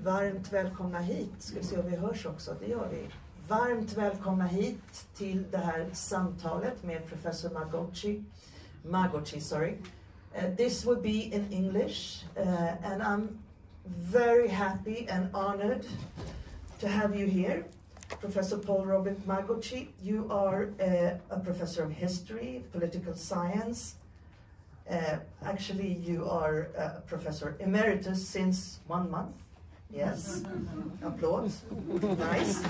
Varmt välkomna hit. Ska vi se om vi hörs också, det gör vi. Varmt välkomna hit till det här samtalet med professor Maґocій, sorry. This will be in English, and I'm very happy and honored to have you here. Professor Pavlo-Роберт Маґочій, you are a professor of history, political science. Actually, you are a professor emeritus since 1 month. Yes. Applause. Nice.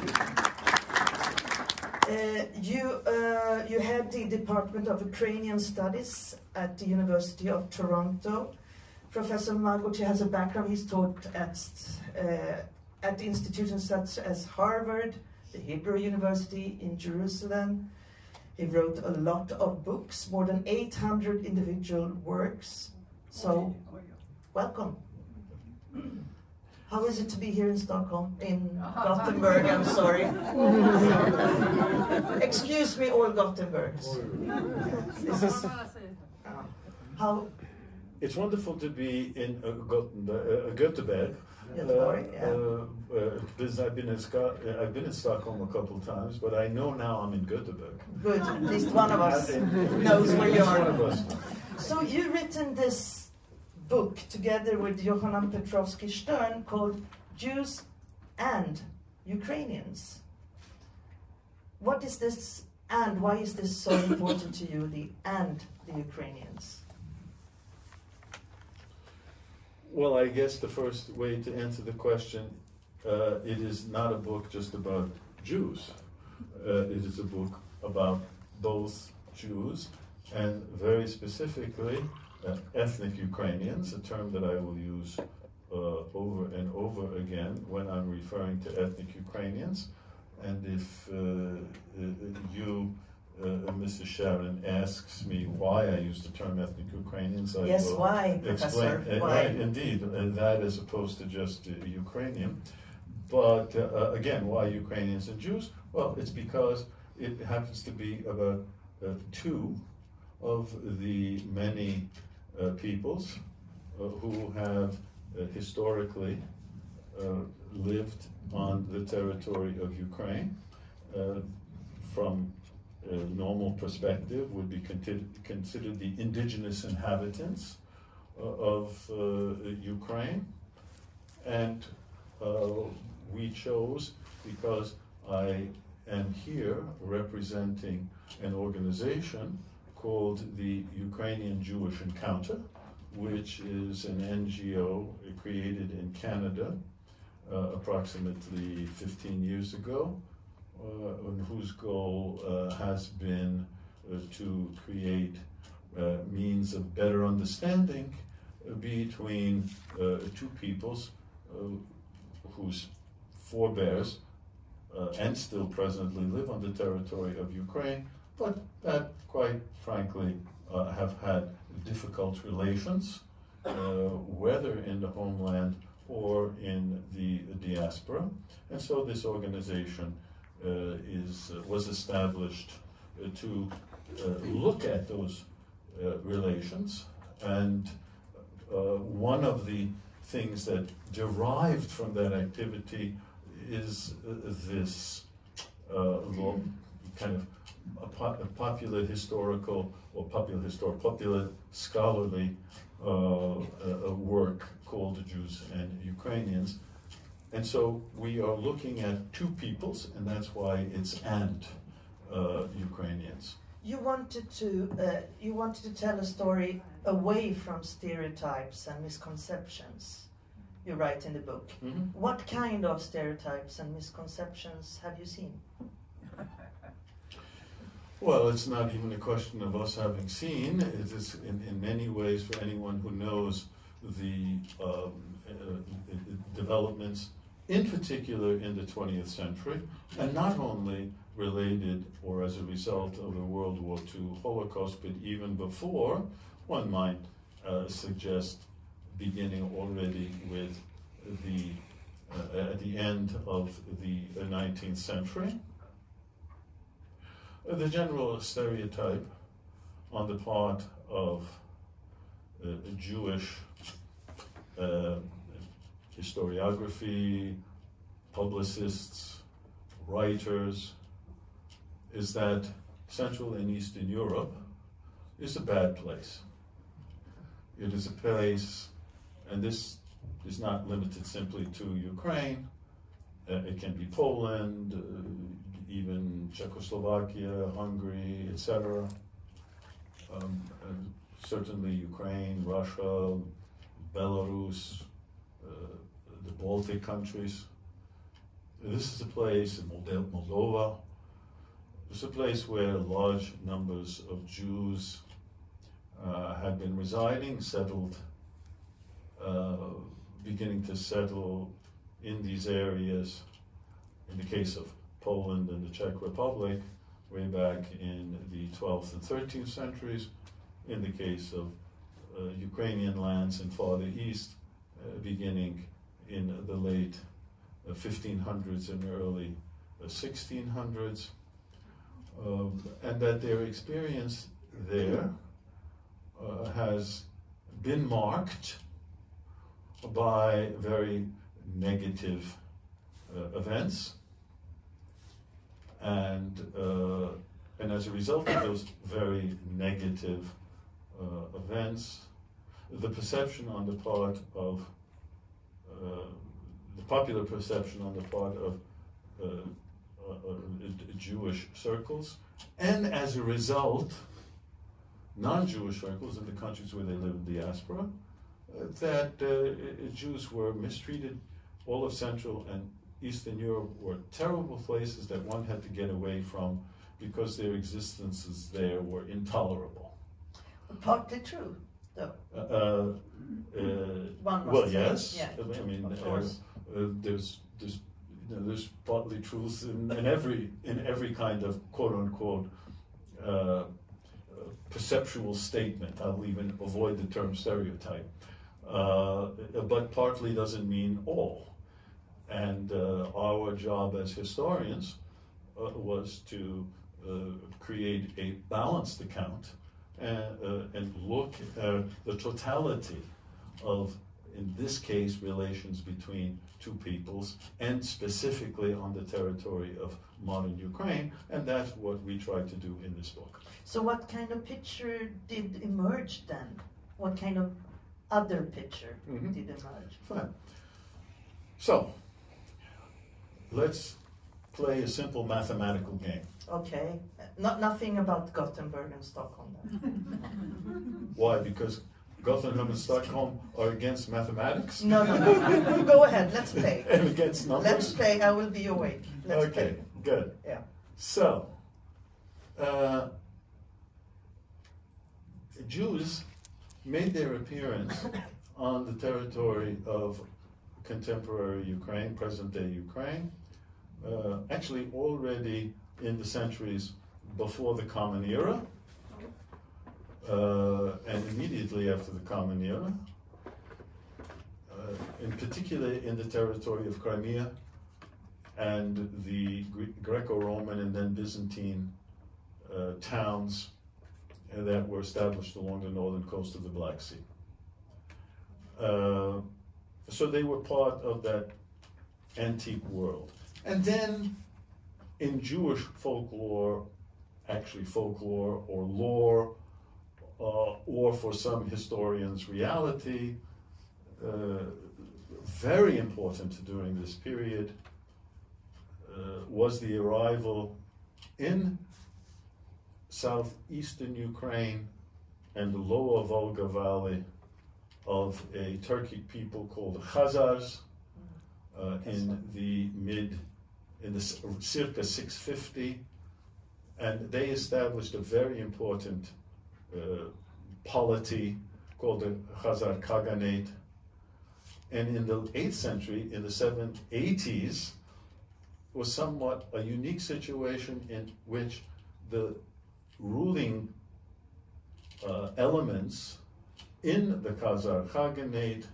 You head the Department of Ukrainian Studies at the University of Toronto. Professor Maґocій has a background. He's taught at institutions such as Harvard, the Hebrew University in Jerusalem. He wrote a lot of books, more than 800 individual works. So, welcome. How is it to be here in Stockholm, in Gothenburg? I'm sorry. Excuse me, all Gothenburgs. How? It's wonderful to be in Gothenburg. Because I've been in Stockholm a couple of times, but I know now I'm in Gothenburg. Good, at least one of us knows where you are. So you've written this book together with Yohanan Petrovsky-Shtern called Jews and Ukrainians. What is this and? Why is this so important to you, the Ukrainians? Well, I guess the first way to answer the question, it is not a book just about Jews. It is a book about both Jews and very specifically ethnic Ukrainians, a term that I will use over and over again when I'm referring to ethnic Ukrainians. And if you, Mrs. Sharon, asks me why I use the term ethnic Ukrainians, I yes, will why, Professor? explain. Why? Right, indeed, that as opposed to just Ukrainian. But again, why Ukrainians and Jews? Well, it's because it happens to be about two of the many peoples who have historically lived on the territory of Ukraine. From a normal perspective, would be considered the indigenous inhabitants of Ukraine. And we chose, because I am here representing an organization called the Ukrainian Jewish Encounter, which is an NGO created in Canada approximately 15 years ago, whose goal has been to create means of better understanding between two peoples whose forebears and still presently live on the territory of Ukraine, but that, quite frankly, have had difficult relations, whether in the homeland or in the diaspora. And so this organization was established to look at those relations, and one of the things that derived from that activity is this kind of a popular historical or popular scholarly work called Jews and Ukrainians. And so we are looking at two peoples, and that's why it's and Ukrainians. You wanted to tell a story away from stereotypes and misconceptions. You write in the book. Mm-hmm. What kind of stereotypes and misconceptions have you seen? Well, it's not even a question of us having seen. It is in many ways, for anyone who knows the developments, in particular in the 20th century, and not only related or as a result of the World War II Holocaust, but even before, one might suggest beginning already with at the end of the 19th century. The general stereotype on the part of Jewish historiography, publicists, writers, is that Central and Eastern Europe is a bad place. It is a place, and this is not limited simply to Ukraine. It can be Poland, even Czechoslovakia, Hungary, etc. Certainly Ukraine, Russia, Belarus, the Baltic countries. This is a place in Moldova. It's a place where large numbers of Jews had been residing, settled, beginning to settle in these areas. In the case of Poland and the Czech Republic, way back in the 12th and 13th centuries. In the case of Ukrainian lands in farther east, beginning in the late 1500s and early 1600s, and that their experience there has been marked by very negative events, and as a result of those very negative events, the perception on the part of the popular perception on the part of Jewish circles, and as a result, non-Jewish circles in the countries where they live in diaspora, that Jews were mistreated. All of Central and Eastern Europe were terrible places that one had to get away from because their existences there were intolerable. Partly true, though. Well, yes. Yeah, I mean, of course. There's partly truth in every kind of quote unquote perceptual statement. I'll even avoid the term stereotype, but partly doesn't mean all. And our job as historians was to create a balanced account and look at the totality of, in this case, relations between two peoples, and specifically on the territory of modern Ukraine, and that's what we try to do in this book. So what kind of picture did emerge then? What kind of other picture did emerge? Fine. So, let's play a simple mathematical game. Okay. Nothing about Gothenburg and Stockholm then. Why? Because Gothenburg and Stockholm are against mathematics? No. Go ahead, let's play. And against numbers? Let's play, I will be awake. Let's play. Good. Yeah. So, Jews made their appearance on the territory of contemporary Ukraine, present-day Ukraine, actually already in the centuries before the Common Era, and immediately after the Common Era, in particular in the territory of Crimea and the Greco-Roman and then Byzantine towns that were established along the northern coast of the Black Sea. So they were part of that antique world. And then in Jewish folklore, actually folklore or lore, or for some historians, reality, very important during this period was the arrival in southeastern Ukraine and the lower Volga Valley of a Turkic people called the Khazars in the circa 650, and they established a very important polity called the Khazar Khaganate. And in the 8th century, in the 780s, was somewhat a unique situation in which the ruling elements in the Khazar Khaganate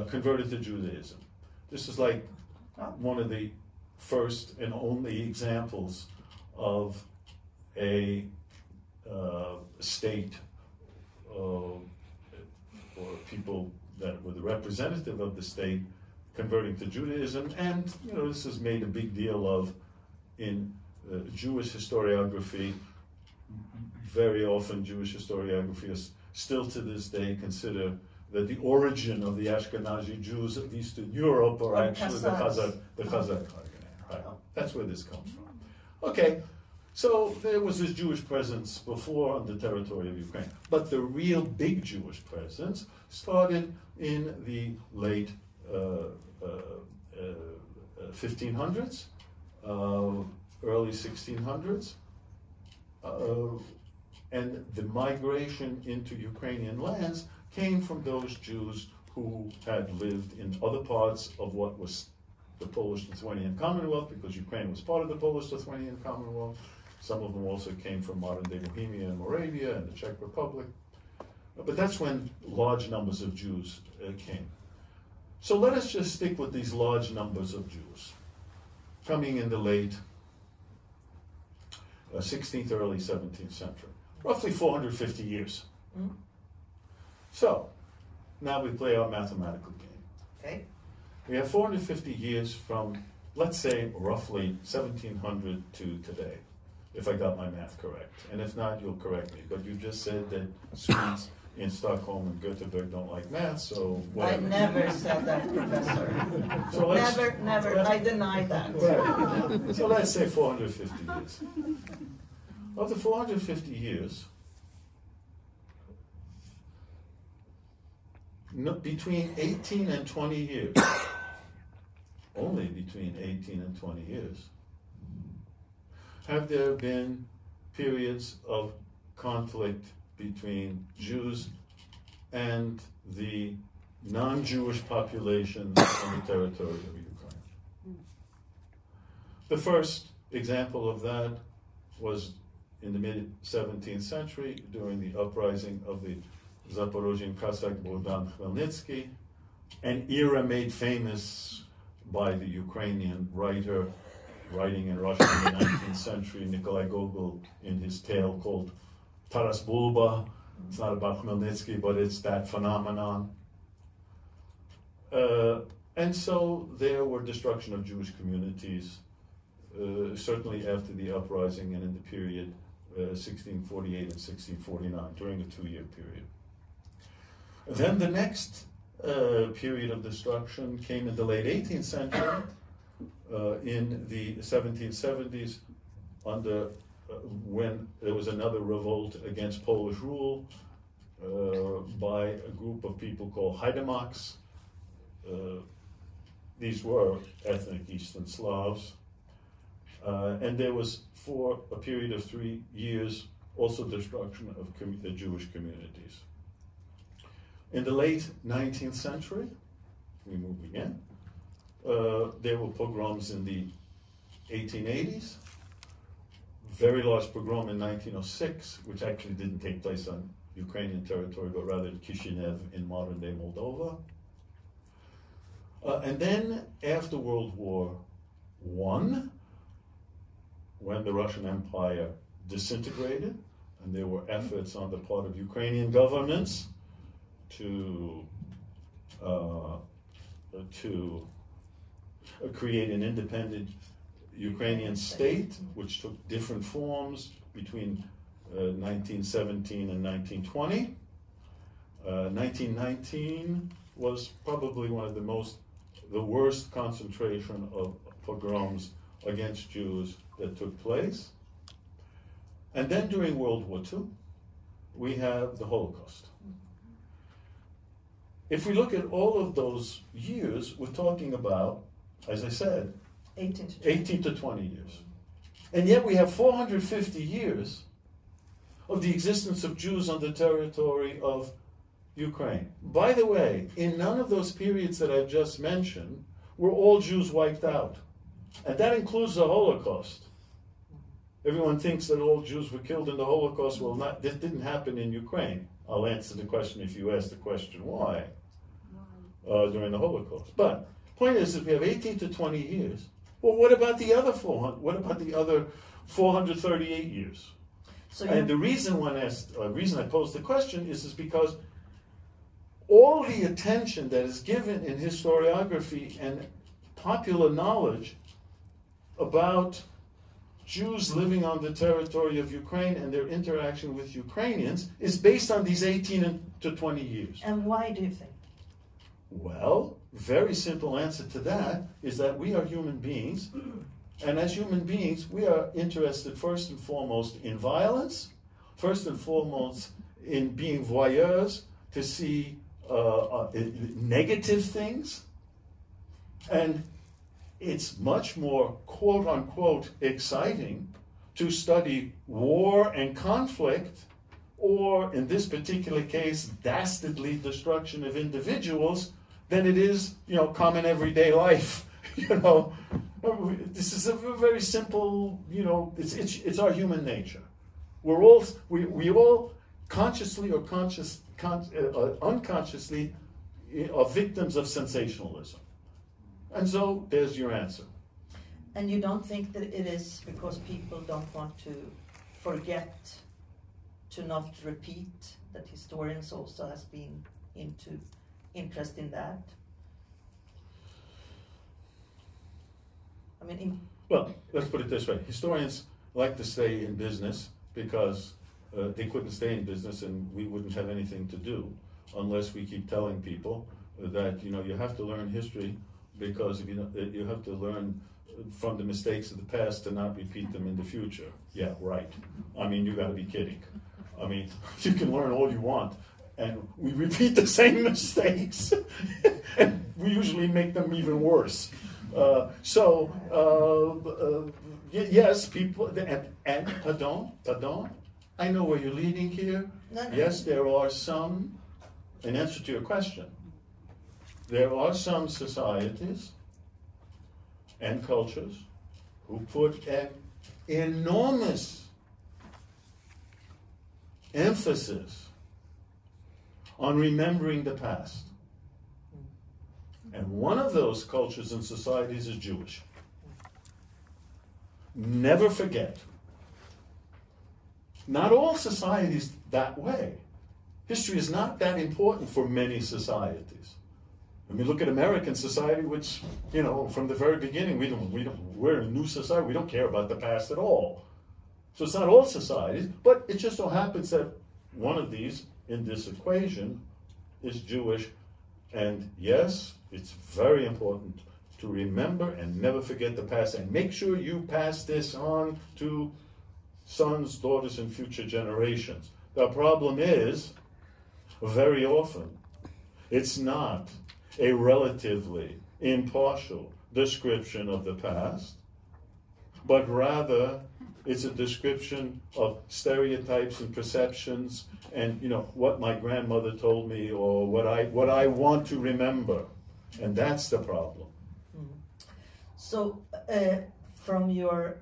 converted to Judaism. This is like one of the first and only examples of a state or people that were the representative of the state converting to Judaism, and this is made a big deal of in Jewish historiography. Very often Jewish historiographers still to this day consider that the origin of the Ashkenazi Jews of Eastern Europe are actually the Chazar. Right. That's where this comes from. Okay, so there was this Jewish presence before on the territory of Ukraine. But the real big Jewish presence started in the late 1500s, early 1600s. And the migration into Ukrainian lands came from those Jews who had lived in other parts of what was the Polish-Lithuanian Commonwealth, because Ukraine was part of the Polish-Lithuanian Commonwealth. Some of them also came from modern-day Bohemia and Moravia and the Czech Republic. But that's when large numbers of Jews came. So let us just stick with these large numbers of Jews coming in the late 16th, early 17th century. Roughly 450 years. Mm-hmm. So, now we play our mathematical game. Okay. We have 450 years from, let's say, roughly 1700 to today, if I got my math correct. And if not, you'll correct me. But you just said that Swedes in Stockholm and Gothenburg don't like math, so whatever. I never said that, Professor. So never. I deny that. Right. So let's say 450 years. Of the 450 years, between 18 and 20 years, only between 18 and 20 years, have there been periods of conflict between Jews and the non-Jewish population on the territory of Ukraine. The first example of that was in the mid-17th century during the uprising of the Zaporozhian Cossack Bogdan Khmelnytsky, an era made famous by the Ukrainian writer writing in Russian in the 19th century, Nikolai Gogol, in his tale called Taras Bulba. It's not about Khmelnytsky, but it's that phenomenon. And so there were destruction of Jewish communities, certainly after the uprising and in the period 1648 and 1649, during a 2-year period. Then the next period of destruction came in the late 18th century, in the 1770s, under when there was another revolt against Polish rule by a group of people called Haidamaks. These were ethnic Eastern Slavs. And there was, for a period of 3 years, also destruction of the Jewish communities. In the late 19th century, we move again, there were pogroms in the 1880s. Very large pogrom in 1906, which actually didn't take place on Ukrainian territory, but rather in Kishinev in modern-day Moldova. And then, after World War I, when the Russian Empire disintegrated, and there were efforts on the part of Ukrainian governments to create an independent Ukrainian state, which took different forms between 1917 and 1920. 1919 was probably one of the worst concentration of pogroms against Jews that took place. And then during World War II, we have the Holocaust. If we look at all of those years, we're talking about, as I said, 18 to 20 years. And yet we have 450 years of the existence of Jews on the territory of Ukraine. By the way, in none of those periods that I've just mentioned were all Jews wiped out. And that includes the Holocaust. Everyone thinks that all Jews were killed in the Holocaust. Well, this didn't happen in Ukraine. I'll answer the question if you ask the question why during the Holocaust. But point is, if we have 18 to 20 years, well, what about the other 400? What about the other 438 years? And the reason I posed the question is because all the attention that is given in historiography and popular knowledge about Jews living on the territory of Ukraine and their interaction with Ukrainians is based on these 18 to 20 years. And why do you think? Well, very simple answer to that is that we are human beings, and as human beings, we are interested first and foremost in violence, first and foremost in being voyeurs to see negative things, and it's much more quote-unquote exciting to study war and conflict, or in this particular case, dastardly destruction of individuals, than it is, common everyday life. This is a very simple, it's our human nature. We all consciously or unconsciously are victims of sensationalism. And so there's your answer. And you don't think that it is because people don't want to forget, to not repeat, that historians also has been interest in that? Well, let's put it this way. Historians like to stay in business because they couldn't stay in business and we wouldn't have anything to do unless we keep telling people that, you have to learn history because you have to learn from the mistakes of the past to not repeat them in the future. Yeah, right. You got to be kidding. You can learn all you want, and we repeat the same mistakes, and we usually make them even worse. Yes, people, and pardon, I know where you're leading here. No. Yes, there are some, in answer to your question, there are some societies and cultures who put an enormous emphasis on remembering the past. And one of those cultures and societies is Jewish. Never forget. Not all societies that way. History is not that important for many societies. Look at American society, which, from the very beginning, we're a new society. We don't care about the past at all. So it's not all societies, but it just so happens that one of these in this equation is Jewish. And yes, it's very important to remember and never forget the past, and make sure you pass this on to sons, daughters, and future generations. The problem is, very often, it's not a relatively impartial description of the past, but rather it's a description of stereotypes and perceptions and what my grandmother told me or what I want to remember, and that's the problem. So from your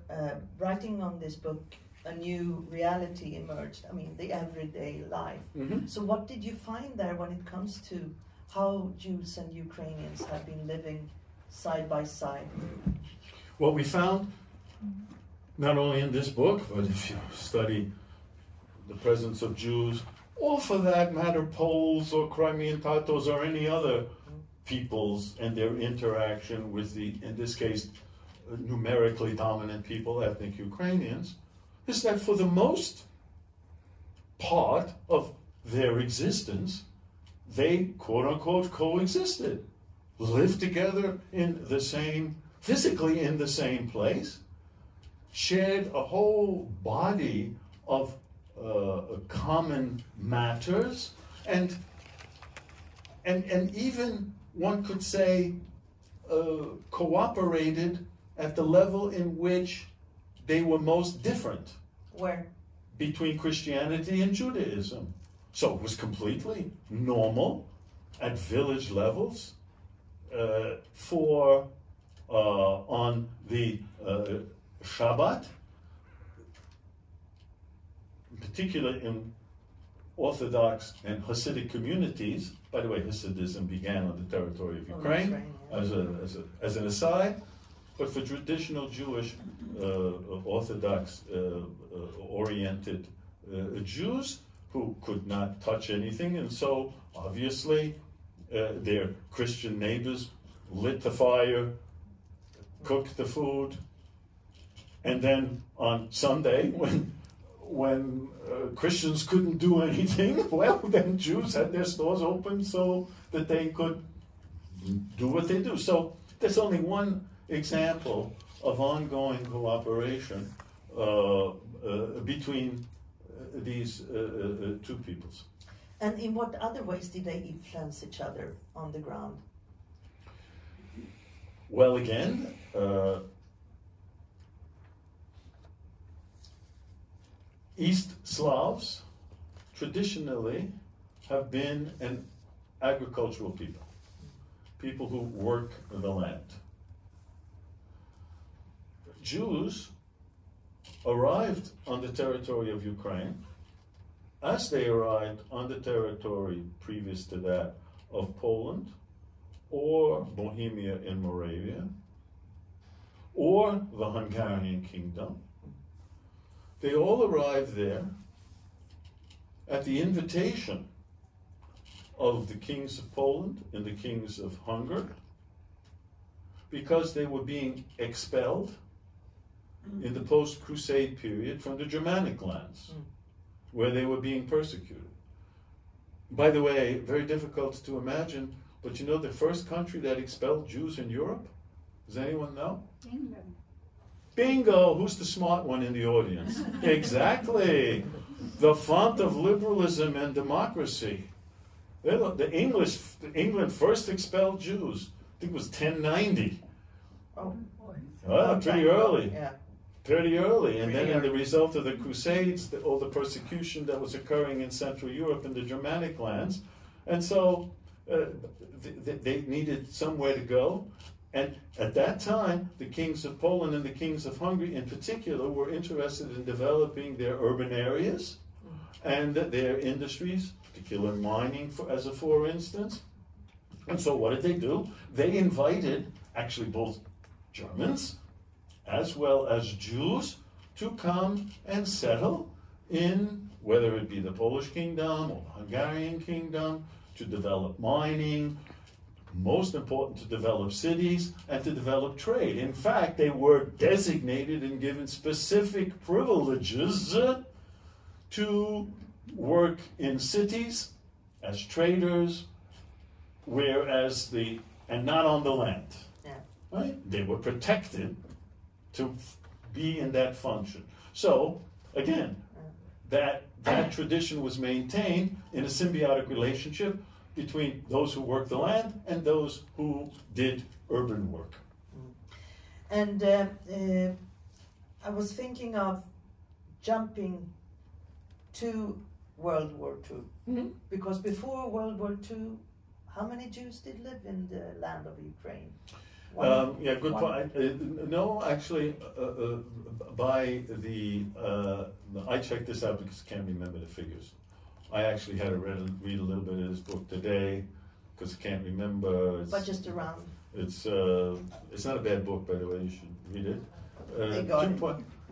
writing on this book, a new reality emerged, the everyday life. Mm-hmm. So what did you find there when it comes to how Jews and Ukrainians have been living side by side? What we found, not only in this book, but if you study the presence of Jews, or for that matter, Poles or Crimean Tatars or any other peoples and their interaction with in this case, numerically dominant people, ethnic Ukrainians, is that for the most part of their existence, they, quote-unquote, coexisted, lived together physically in the same place, shared a whole body of common matters, and even, one could say, cooperated at the level in which they were most different. Where? Between Christianity and Judaism. So it was completely normal at village levels on the Shabbat, in particular in Orthodox and Hasidic communities. By the way, Hasidism began on the territory of Ukraine, as an aside. But for traditional Jewish, Orthodox oriented Jews who could not touch anything, and so obviously their Christian neighbors lit the fire, cooked the food, and then on Sunday, when Christians couldn't do anything, well, then Jews had their stores open so that they could do what they do. So there's only one example of ongoing cooperation between these two peoples. And in what other ways did they influence each other on the ground? Well, again, East Slavs traditionally have been an agricultural people, people who work the land. Jews arrived on the territory of Ukraine as they arrived on the territory previous to that of Poland, or Bohemia and Moravia, or the Hungarian Kingdom. They all arrived there at the invitation of the kings of Poland and the kings of Hungary, because they were being expelled in the post-Crusade period from the Germanic lands, where they were being persecuted. By the way, very difficult to imagine, but you know the first country that expelled Jews in Europe? Does anyone know? England. Bingo! Who's the smart one in the audience? Exactly! The font of liberalism and democracy. England first expelled Jews. I think it was 1090. Oh, Pretty early. Yeah. Pretty early. And then in the result of the Crusades, all the persecution that was occurring in Central Europe and the Germanic lands. And so they needed somewhere to go. And at that time, the kings of Poland and the kings of Hungary in particular were interested in developing their urban areas and their industries, particular mining as a for instance. And so what did they do? They invited actually both Germans as well as Jews to come and settle in, whether it be the Polish kingdom or the Hungarian kingdom, to develop mining, most important to develop cities and to develop trade. In fact, they were designated and given specific privileges to work in cities as traders, whereas and not on the land. Yeah. Right? They were protected to be in that function. So, again, that tradition was maintained in a symbiotic relationship between those who worked the land and those who did urban work. And I was thinking of jumping to World War II, because before World War II, how many Jews did live in the land of Ukraine? Yeah, good point. No, actually, by I checked this out because I can't remember the figures. I actually had to read a little bit of this book today because I can't remember. But just around. It's not a bad book, by the way. You should read it.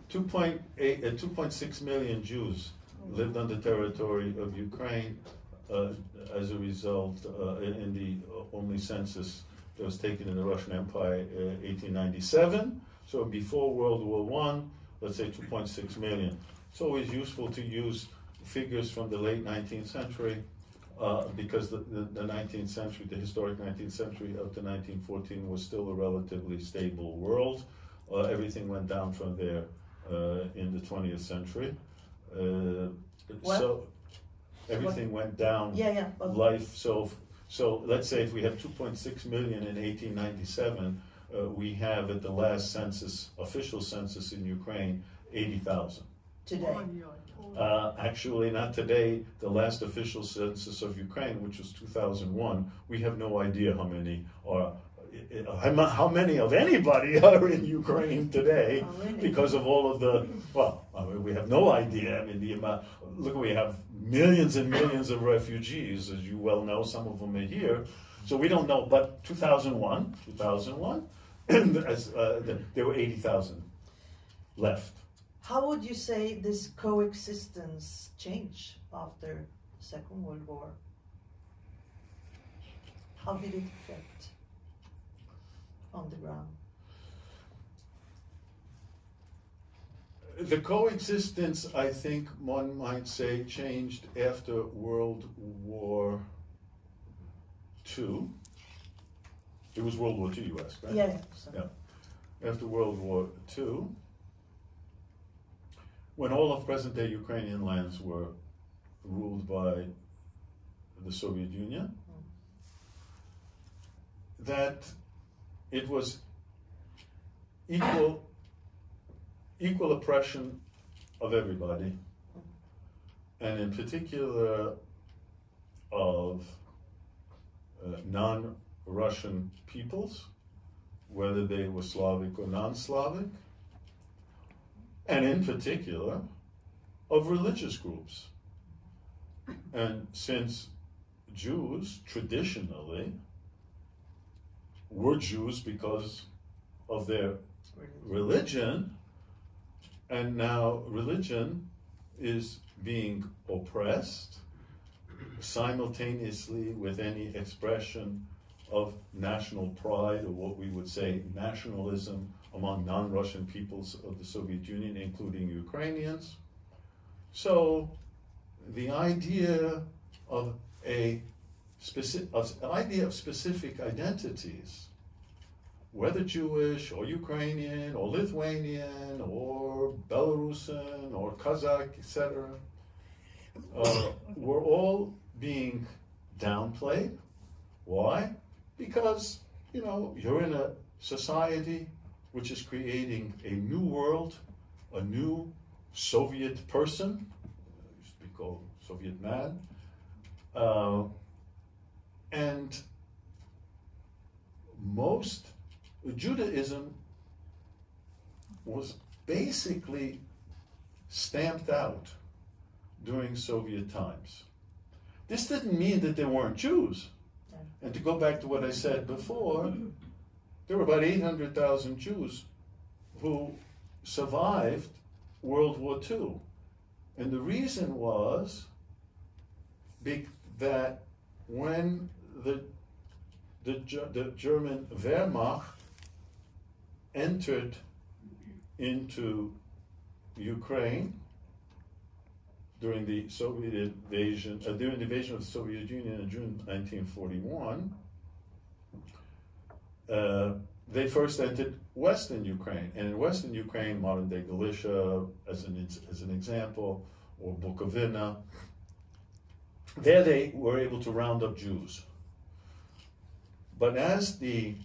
2.6 million Jews lived on the territory of Ukraine as a result in the only census that was taken in the Russian Empire in 1897. So before World War I, let's say 2.6 million. It's always useful to use figures from the late 19th century because the 19th century, the historic 19th century up to 1914 was still a relatively stable world. Everything went down from there in the 20th century. So everything went down. Yeah. Life. So let's say if we have 2.6 million in 1897, we have at the last census, official census in Ukraine, 80,000. Today. Actually, not today. The last official census of Ukraine, which was 2001, we have no idea how many are. How many of anybody are in Ukraine today because of all of the, we have no idea. I mean, the amount, look, we have millions and millions of refugees, as you well know, some of them are here. So we don't know, but 2001, there were 80,000 left. How would you say this coexistence changed after the Second World War? How did it affect on the ground? The coexistence, I think one might say, changed after World War II. It was World War II, you asked, right? Yeah. Yeah. After World War II, when all of present-day Ukrainian lands were ruled by the Soviet Union, that it was equal oppression of everybody, and in particular of non-Russian peoples, whether they were Slavic or non-Slavic, and in particular of religious groups. And since Jews traditionally were Jews because of their religion, and now religion is being oppressed simultaneously with any expression of national pride, or what we would say nationalism, among non-Russian peoples of the Soviet Union, including Ukrainians. So the idea of specific identities, whether Jewish or Ukrainian or Lithuanian or Belarusian or Kazakh, etc., were all being downplayed. Why? Because, you're in a society which is creating a new world, a new Soviet person, used to be called Soviet man, and most Judaism was basically stamped out during Soviet times. This didn't mean that there weren't Jews. And to go back to what I said before, there were about 800,000 Jews who survived World War II. And the reason was that when the German Wehrmacht entered into Ukraine during the Soviet invasion, during the invasion of the Soviet Union in June 1941, they first entered Western Ukraine. And in Western Ukraine, modern-day Galicia, as an example, or Bukovina, there they were able to round up Jews. But as the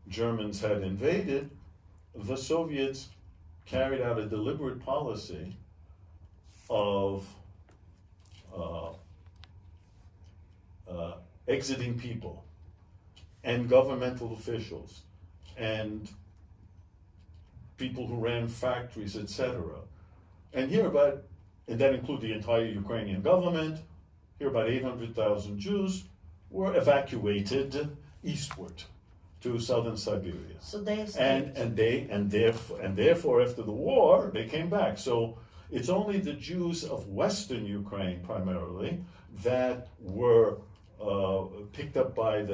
Germans had invaded, the Soviets carried out a deliberate policy of exiting people and governmental officials and people who ran factories, etc. And that included the entire Ukrainian government. Here about 800,000 Jews were evacuated eastward to southern Siberia. So they therefore after the war they came back. So it's only the Jews of Western Ukraine primarily that were picked up by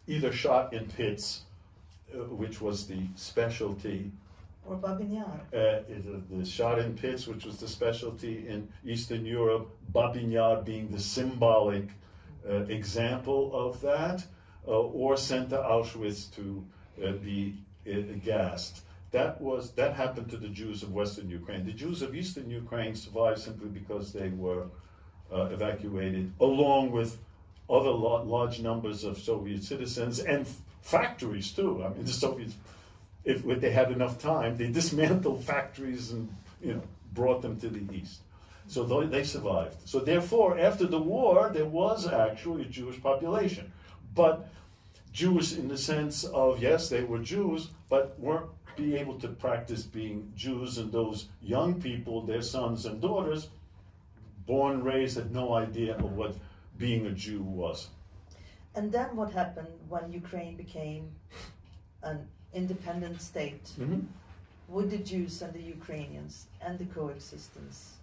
either shot in pits, which was the specialty, or Babinjar. The shot in pits, which was the specialty in Eastern Europe, Babinjar being the symbolic example of that, or sent to Auschwitz to be gassed. That happened to the Jews of Western Ukraine. The Jews of Eastern Ukraine survived simply because they were evacuated, along with other large numbers of Soviet citizens and factories too. I mean, the Soviets, if they had enough time, they dismantled factories and brought them to the east. So they survived. So therefore, after the war, there was actually a Jewish population, but Jews in the sense of, yes, they were Jews, but weren't be able to practice being Jews, and those young people, their sons and daughters, born, raised, had no idea of what being a Jew was. And then what happened when Ukraine became an independent state? Mm-hmm. with the Jews and the Ukrainians and the coexistence?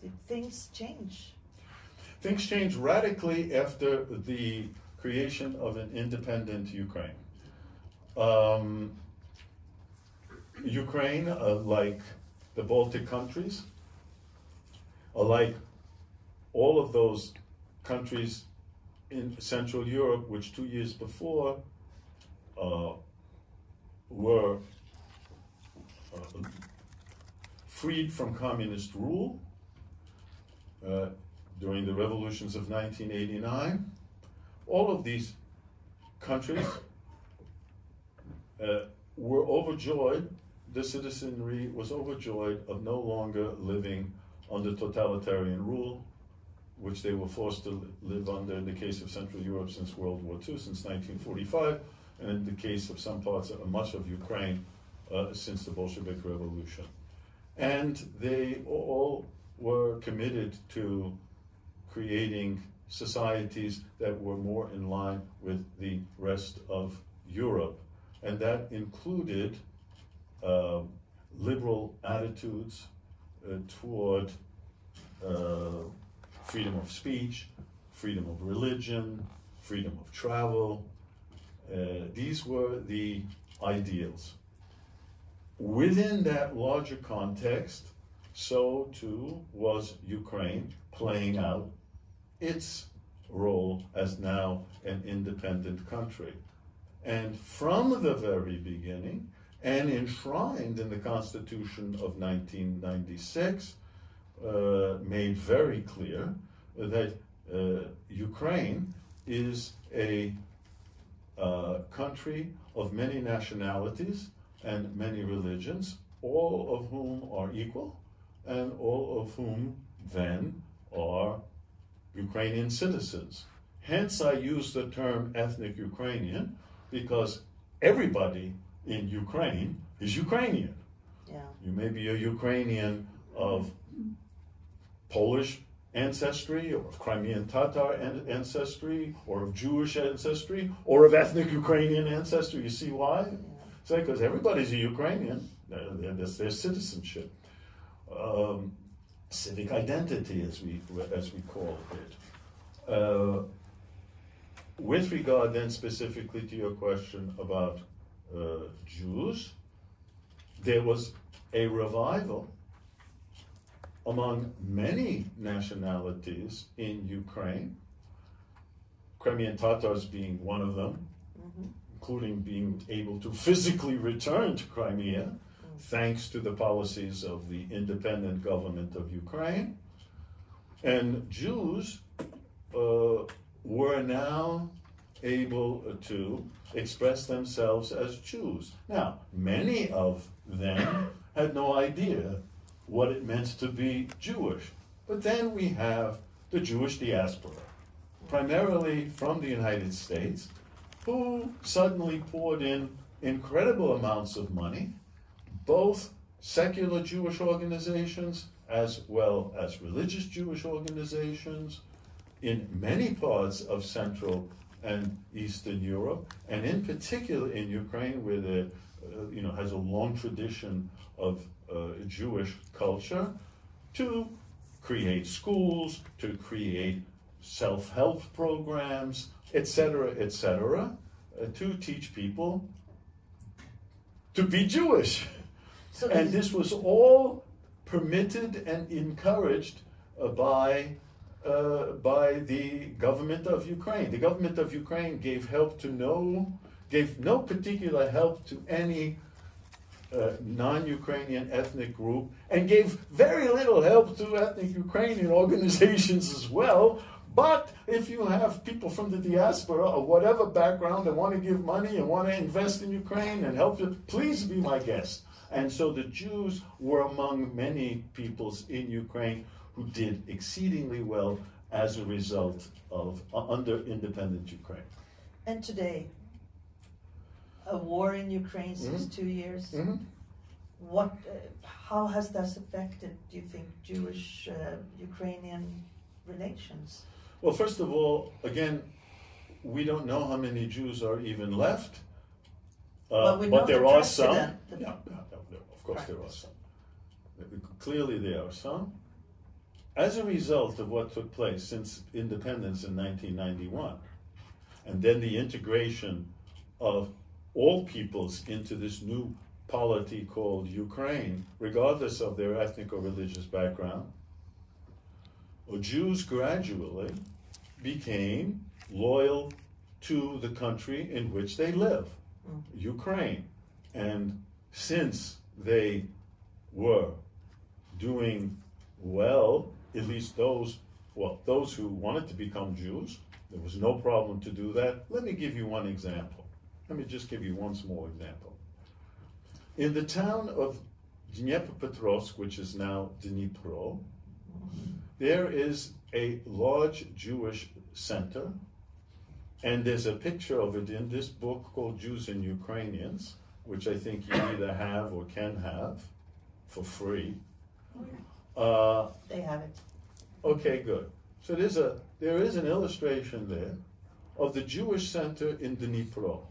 Did things change? Things changed radically after the creation of an independent Ukraine. Ukraine, like the Baltic countries, like all of those countries in Central Europe, which 2 years before were freed from communist rule during the revolutions of 1989, all of these countries were overjoyed, the citizenry was overjoyed of no longer living under totalitarian rule, which they were forced to live under in the case of Central Europe since World War II, since 1945, and in the case of some parts of much of Ukraine since the Bolshevik Revolution. And they all were committed to creating societies that were more in line with the rest of Europe. And that included liberal attitudes toward freedom of speech, freedom of religion, freedom of travel. These were the ideals. Within that larger context, so too was Ukraine playing out its role as now an independent country. And from the very beginning, and enshrined in the Constitution of 1996, made very clear that Ukraine is a country of many nationalities and many religions, all of whom are equal, and all of whom then are Ukrainian citizens. Hence I use the term ethnic Ukrainian, because everybody in Ukraine is Ukrainian. Yeah. You may be a Ukrainian of Polish ancestry, or of Crimean Tatar ancestry, or of Jewish ancestry, or of ethnic Ukrainian ancestry. You see why? Yeah. It's because everybody's a Ukrainian. That's their citizenship. Civic identity, as we call it. With regard then specifically to your question about Jews, there was a revival among many nationalities in Ukraine, Crimean Tatars being one of them, including being able to physically return to Crimea, thanks to the policies of the independent government of Ukraine. And Jews were now able to express themselves as Jews. Now, many of them had no idea what it meant to be Jewish. But then we have the Jewish diaspora, primarily from the United States, who suddenly poured in incredible amounts of money, both secular Jewish organizations as well as religious Jewish organizations in many parts of Central and Eastern Europe, and in particular in Ukraine, where there has a long tradition of Jewish culture, to create schools, to create self-help programs, etc., to teach people to be Jewish. So and this was all permitted and encouraged by the government of Ukraine. The government of Ukraine gave no particular help to any non-Ukrainian ethnic group, and gave very little help to ethnic Ukrainian organizations as well. But if you have people from the diaspora of whatever background that want to give money and want to invest in Ukraine and help you, please be my guest. And so the Jews were among many peoples in Ukraine who did exceedingly well as a result of under independent Ukraine. And today, a war in Ukraine since 2 years. How has that affected, do you think, Jewish-Ukrainian relations? Well, first of all, again, we don't know how many Jews are even left But there are some. Yeah, of course there are some. Clearly there are some. As a result of what took place since independence in 1991, and then the integration of all peoples into this new polity called Ukraine, regardless of their ethnic or religious background, Jews gradually became loyal to the country in which they live, Ukraine. And since they were doing well, at least those who wanted to become Jews, there was no problem to do that. Let me give you one example. Let me just give you one small example. In the town of Dnipropetrovsk, which is now Dnipro, there is a large Jewish center, and there's a picture of it in this book called Jews and Ukrainians, which I think you either have or can have for free. They have it. Okay, good. So there is an illustration there of the Jewish center in Dnipro.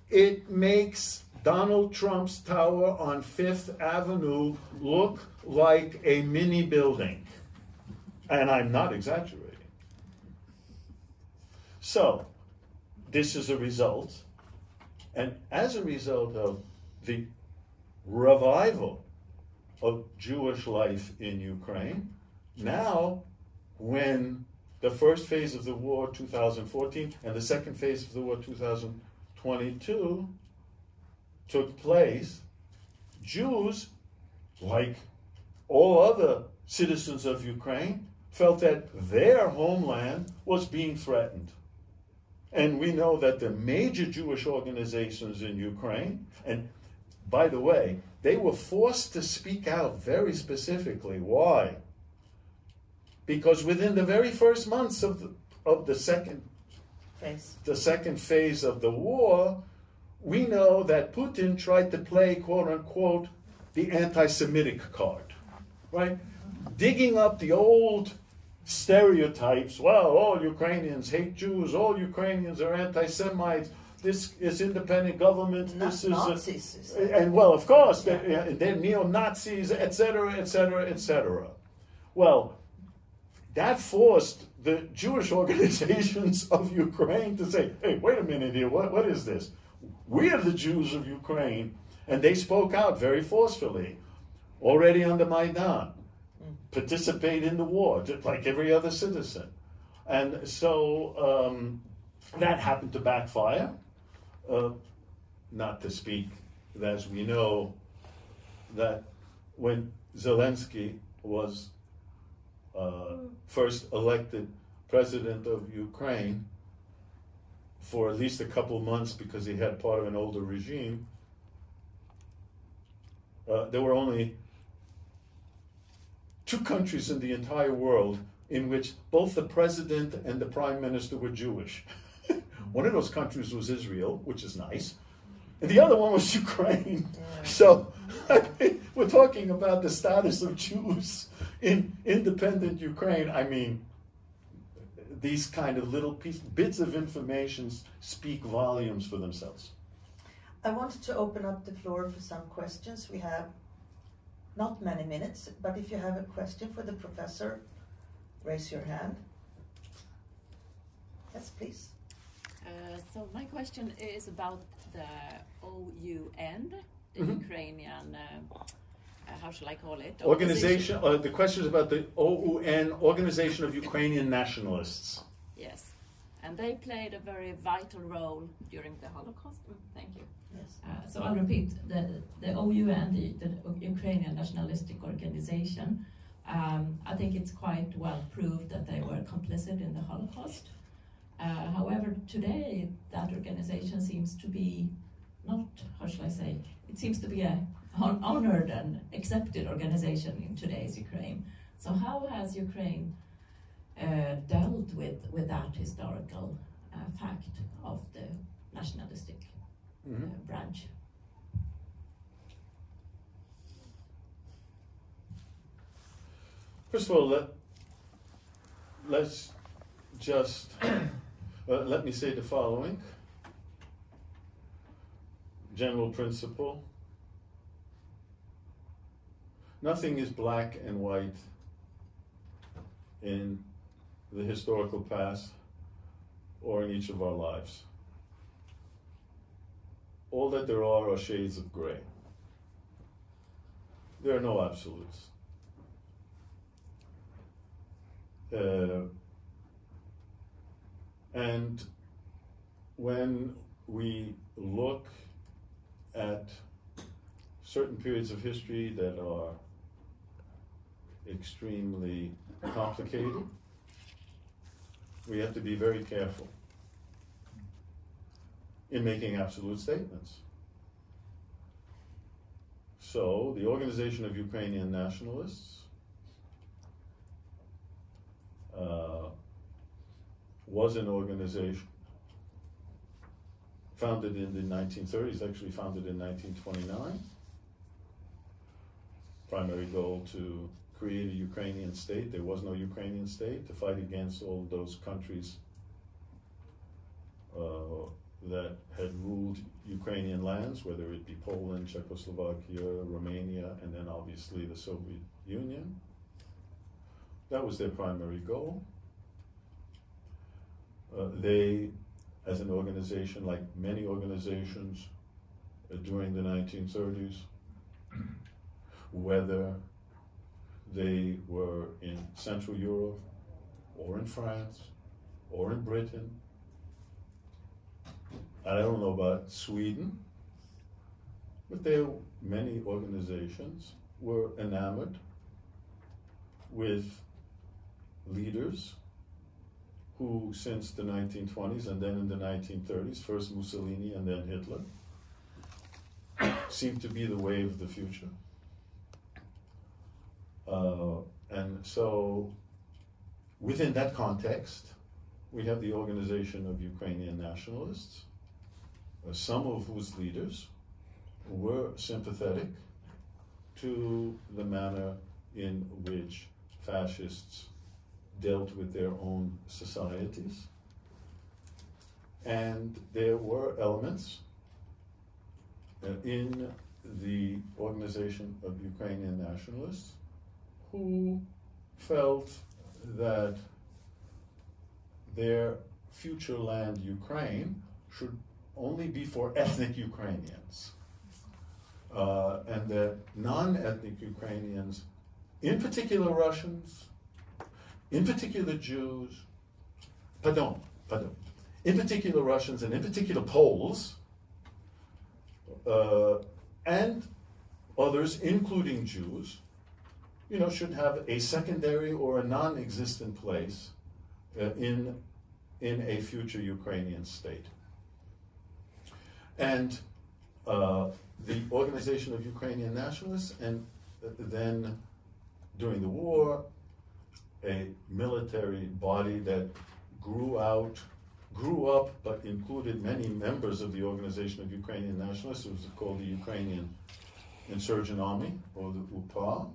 It makes Donald Trump's tower on Fifth Avenue look like a mini building. And I'm not exaggerating. So, this is a result. And as a result of the revival of Jewish life in Ukraine, now when the first phase of the war, 2014, and the second phase of the war, 2022, took place, Jews, like all other citizens of Ukraine, felt that their homeland was being threatened. And we know that the major Jewish organizations in Ukraine, and by the way, they were forced to speak out very specifically. Why? Because within the very first months of the second phase of the war, we know that Putin tried to play, quote unquote, the anti-Semitic card, right? Digging up the old stereotypes. Well, all Ukrainians hate Jews. All Ukrainians are anti-Semites. This is independent government. This is Nazis. And well, of course, they're neo-Nazis, etc., etc., etc. Well, that forced the Jewish organizations of Ukraine to say, hey, wait a minute here, what is this? We are the Jews of Ukraine, and they spoke out very forcefully, already on the Maidan, participate in the war, just like every other citizen. And so that happened to backfire, not to speak, as we know, that when Zelensky was first elected president of Ukraine, for at least a couple of months, because he had part of an older regime, there were only 2 countries in the entire world in which both the president and the prime minister were Jewish. One of those countries was Israel, which is nice, and the other one was Ukraine. So we're talking about the status of Jews in independent Ukraine. I mean, these kind of little bits of information speak volumes for themselves. I wanted to open up the floor for some questions. We have not many minutes, but if you have a question for the professor, raise your hand. Yes, please. So my question is about the OUN, the Ukrainian, how shall I call it? Organization. The question is about the OUN, Organization of Ukrainian Nationalists. Yes, and they played a very vital role during the Holocaust. Thank you. Yes. So I'll repeat, the OUN, the Ukrainian Nationalistic Organization, I think it's quite well proved that they were complicit in the Holocaust. However, today that organization seems to be not, how shall I say, it seems to be an honored and accepted organization in today's Ukraine. So how has Ukraine dealt with that historical fact of the nationalistic branch? First of all, let's just let me say the following. general principle. Nothing is black and white in the historical past or in each of our lives. All that there are shades of gray. There are no absolutes. And when we look at certain periods of history that are extremely complicated, we have to be very careful in making absolute statements. So, the Organization of Ukrainian Nationalists was an organization founded in the 1930s, actually founded in 1929. Primary goal to create a Ukrainian state. There was no Ukrainian state, to fight against all those countries that had ruled Ukrainian lands, whether it be Poland, Czechoslovakia, Romania, and then obviously the Soviet Union. That was their primary goal. They, as an organization, like many organizations during the 1930s, whether they were in Central Europe, or in France, or in Britain, I don't know about Sweden, but there many organizations were enamored with leaders who, since the 1920s and then in the 1930s, first Mussolini and then Hitler, seemed to be the way of the future. And so, within that context, we have the Organization of Ukrainian Nationalists, some of whose leaders were sympathetic to the manner in which fascists dealt with their own societies. And there were elements in the Organization of Ukrainian Nationalists who felt that their future land, Ukraine, should only be for ethnic Ukrainians. And that non-ethnic Ukrainians, in particular Russians, in particular Jews, in particular Russians and in particular Poles, and others, including Jews, should have a secondary or a non-existent place in a future Ukrainian state. And the Organization of Ukrainian Nationalists, and then during the war, a military body that grew up but included many members of the Organization of Ukrainian Nationalists. It was called the Ukrainian Insurgent Army, or the UPA.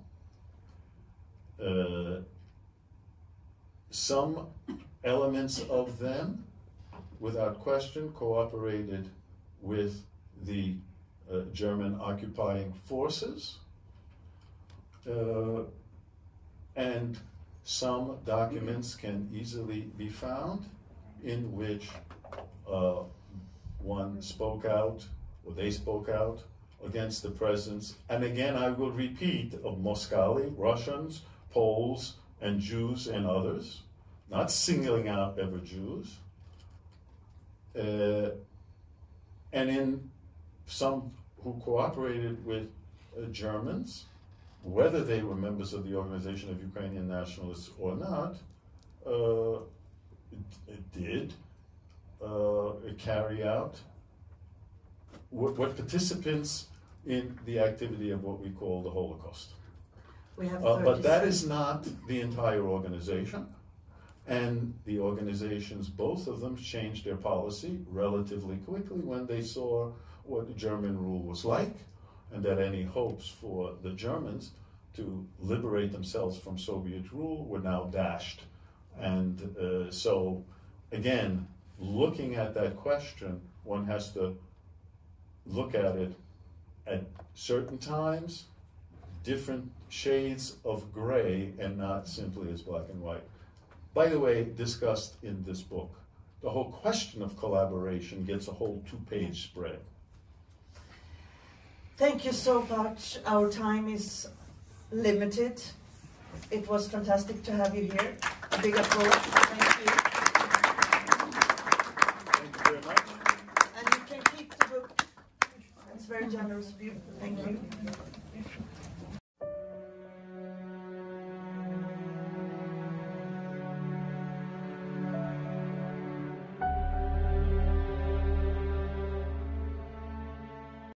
Some elements of them, without question, cooperated with the German occupying forces, and some documents can easily be found in which one spoke out, or they spoke out, against the presence, and again I will repeat, of Moskali, Russians, Poles, and Jews and others, not singling out ever Jews. And in some who cooperated with Germans, whether they were members of the Organization of Ukrainian Nationalists or not, did carry out what participants in the activity of what we call the Holocaust. We have but that is not the entire organization. And the organizations, both of them, changed their policy relatively quickly when they saw what German rule was like, and that any hopes for the Germans to liberate themselves from Soviet rule were now dashed. And so, again, looking at that question, one has to look at it at certain times, different shades of gray, and not simply as black and white. By the way, discussed in this book. The whole question of collaboration gets a whole 2-page spread. Thank you so much. Our time is limited. It was fantastic to have you here. A big applause. Thank you. Thank you very much. And you can keep the book. It's very generous of you. Thank you.